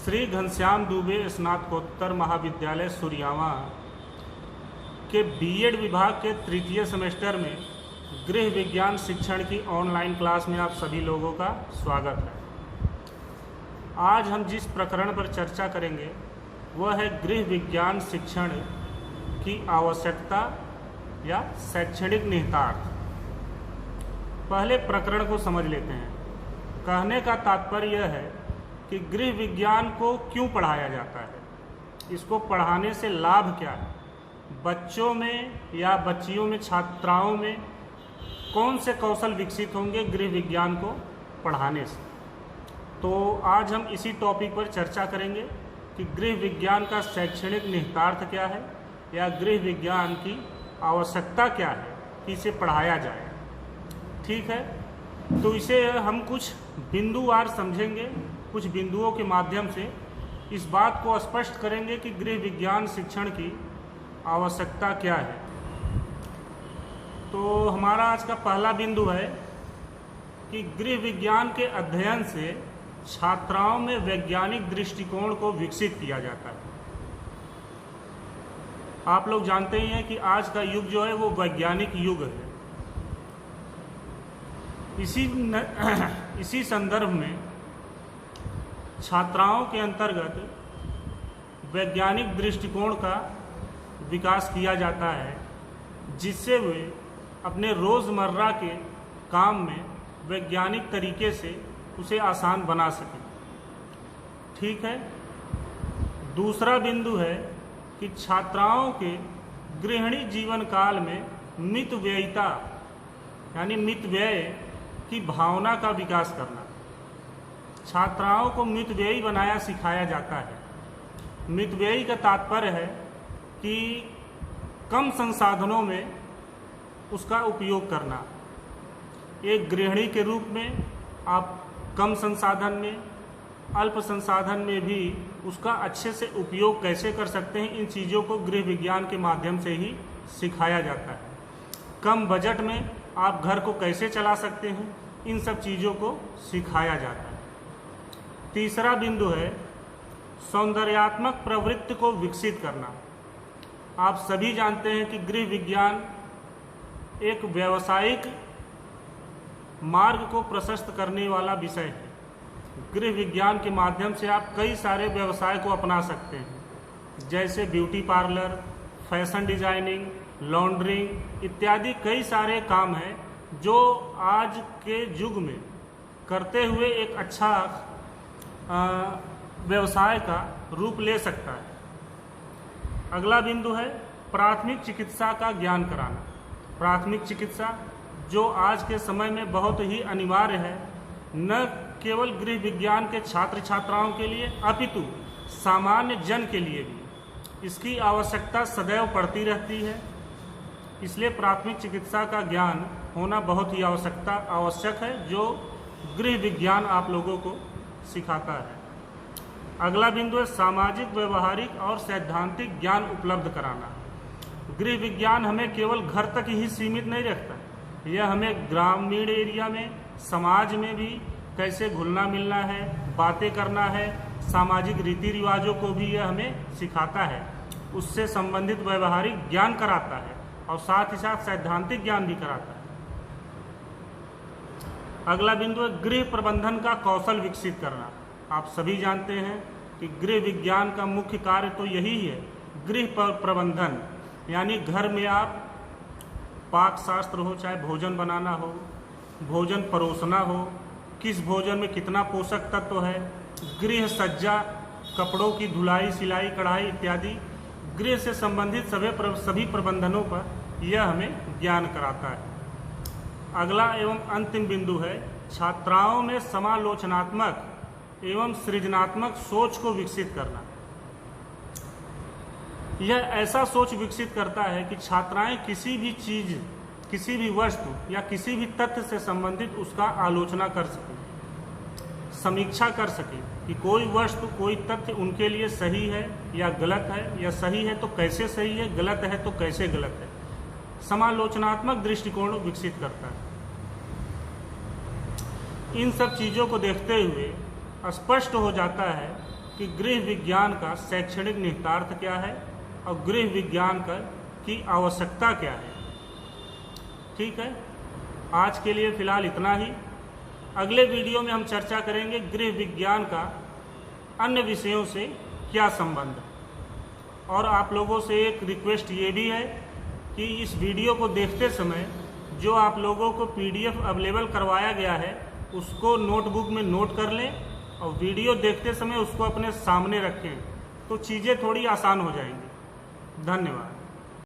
श्री घनश्याम दुबे स्नातकोत्तर महाविद्यालय सुरियावा के बीएड विभाग के तृतीय सेमेस्टर में गृह विज्ञान शिक्षण की ऑनलाइन क्लास में आप सभी लोगों का स्वागत है। आज हम जिस प्रकरण पर चर्चा करेंगे वह है गृह विज्ञान शिक्षण की आवश्यकता या शैक्षणिक निहितार्थ। पहले प्रकरण को समझ लेते हैं। कहने का तात्पर्य यह है कि गृह विज्ञान को क्यों पढ़ाया जाता है, इसको पढ़ाने से लाभ क्या है, बच्चों में या बच्चियों में, छात्राओं में कौन से कौशल विकसित होंगे गृह विज्ञान को पढ़ाने से। तो आज हम इसी टॉपिक पर चर्चा करेंगे कि गृह विज्ञान का शैक्षणिक निहितार्थ क्या है या गृह विज्ञान की आवश्यकता क्या है कि इसे पढ़ाया जाए। ठीक है, तो इसे हम कुछ बिंदुवार समझेंगे, कुछ बिंदुओं के माध्यम से इस बात को स्पष्ट करेंगे कि गृह विज्ञान शिक्षण की आवश्यकता क्या है। तो हमारा आज का पहला बिंदु है कि गृह विज्ञान के अध्ययन से छात्राओं में वैज्ञानिक दृष्टिकोण को विकसित किया जाता है। आप लोग जानते ही हैं कि आज का युग जो है वो वैज्ञानिक युग है। इसी संदर्भ में छात्राओं के अंतर्गत वैज्ञानिक दृष्टिकोण का विकास किया जाता है, जिससे वे अपने रोज़मर्रा के काम में वैज्ञानिक तरीके से उसे आसान बना सकें। ठीक है, दूसरा बिंदु है कि छात्राओं के गृहिणी जीवन काल में मितव्ययिता यानी मितव्यय की भावना का विकास करना। छात्राओं को मितव्ययी बनाया सिखाया जाता है। मितव्ययी का तात्पर्य है कि कम संसाधनों में उसका उपयोग करना। एक गृहिणी के रूप में आप कम संसाधन में, अल्प संसाधन में भी उसका अच्छे से उपयोग कैसे कर सकते हैं, इन चीज़ों को गृह विज्ञान के माध्यम से ही सिखाया जाता है। कम बजट में आप घर को कैसे चला सकते हैं, इन सब चीज़ों को सिखाया जाता है। तीसरा बिंदु है सौंदर्यात्मक प्रवृत्ति को विकसित करना। आप सभी जानते हैं कि गृह विज्ञान एक व्यावसायिक मार्ग को प्रशस्त करने वाला विषय है। गृह विज्ञान के माध्यम से आप कई सारे व्यवसाय को अपना सकते हैं, जैसे beauty parlour, fashion designing, laundering इत्यादि कई सारे काम हैं जो आज के युग में करते हुए एक अच्छा व्यवसाय का रूप ले सकता है। अगला बिंदु है प्राथमिक चिकित्सा का ज्ञान कराना। प्राथमिक चिकित्सा जो आज के समय में बहुत ही अनिवार्य है, न केवल गृह विज्ञान के छात्र छात्राओं के लिए अपितु सामान्य जन के लिए भी इसकी आवश्यकता सदैव पड़ती रहती है। इसलिए प्राथमिक चिकित्सा का ज्ञान होना बहुत ही आवश्यक है, जो गृह विज्ञान आप लोगों को सिखाता है। अगला बिंदु है सामाजिक, व्यवहारिक और सैद्धांतिक ज्ञान उपलब्ध कराना। गृह विज्ञान हमें केवल घर तक ही सीमित नहीं रखता, यह हमें ग्रामीण एरिया में, समाज में भी कैसे घुलना मिलना है, बातें करना है, सामाजिक रीति रिवाजों को भी यह हमें सिखाता है। उससे संबंधित व्यवहारिक ज्ञान कराता है और साथ ही साथ सैद्धांतिक ज्ञान भी कराता है। अगला बिंदु है गृह प्रबंधन का कौशल विकसित करना। आप सभी जानते हैं कि गृह विज्ञान का मुख्य कार्य तो यही है, गृह प्रबंधन, यानी घर में आप पाक शास्त्र हो, चाहे भोजन बनाना हो, भोजन परोसना हो, किस भोजन में कितना पोषक तत्व है, गृह सज्जा, कपड़ों की धुलाई, सिलाई, कढ़ाई इत्यादि गृह से संबंधित सभी प्रबंधनों पर यह हमें ज्ञान कराता है। अगला एवं अंतिम बिंदु है छात्राओं में समालोचनात्मक एवं सृजनात्मक सोच को विकसित करना। यह ऐसा सोच विकसित करता है कि छात्राएं किसी भी चीज, किसी भी वस्तु या किसी भी तथ्य से संबंधित उसका आलोचना कर सकें, समीक्षा कर सकें कि कोई वस्तु, कोई तथ्य उनके लिए सही है या गलत है, या सही है तो कैसे सही है, गलत है तो कैसे गलत है। समालोचनात्मक दृष्टिकोण विकसित करता है। इन सब चीज़ों को देखते हुए स्पष्ट हो जाता है कि गृह विज्ञान का शैक्षणिक निहितार्थ क्या है और गृह विज्ञान की आवश्यकता क्या है। ठीक है, आज के लिए फ़िलहाल इतना ही। अगले वीडियो में हम चर्चा करेंगे गृह विज्ञान का अन्य विषयों से क्या संबंध है। और आप लोगों से एक रिक्वेस्ट ये भी है कि इस वीडियो को देखते समय जो आप लोगों को PDF अवेलेबल करवाया गया है उसको नोटबुक में नोट कर लें और वीडियो देखते समय उसको अपने सामने रखें, तो चीज़ें थोड़ी आसान हो जाएंगी। धन्यवाद।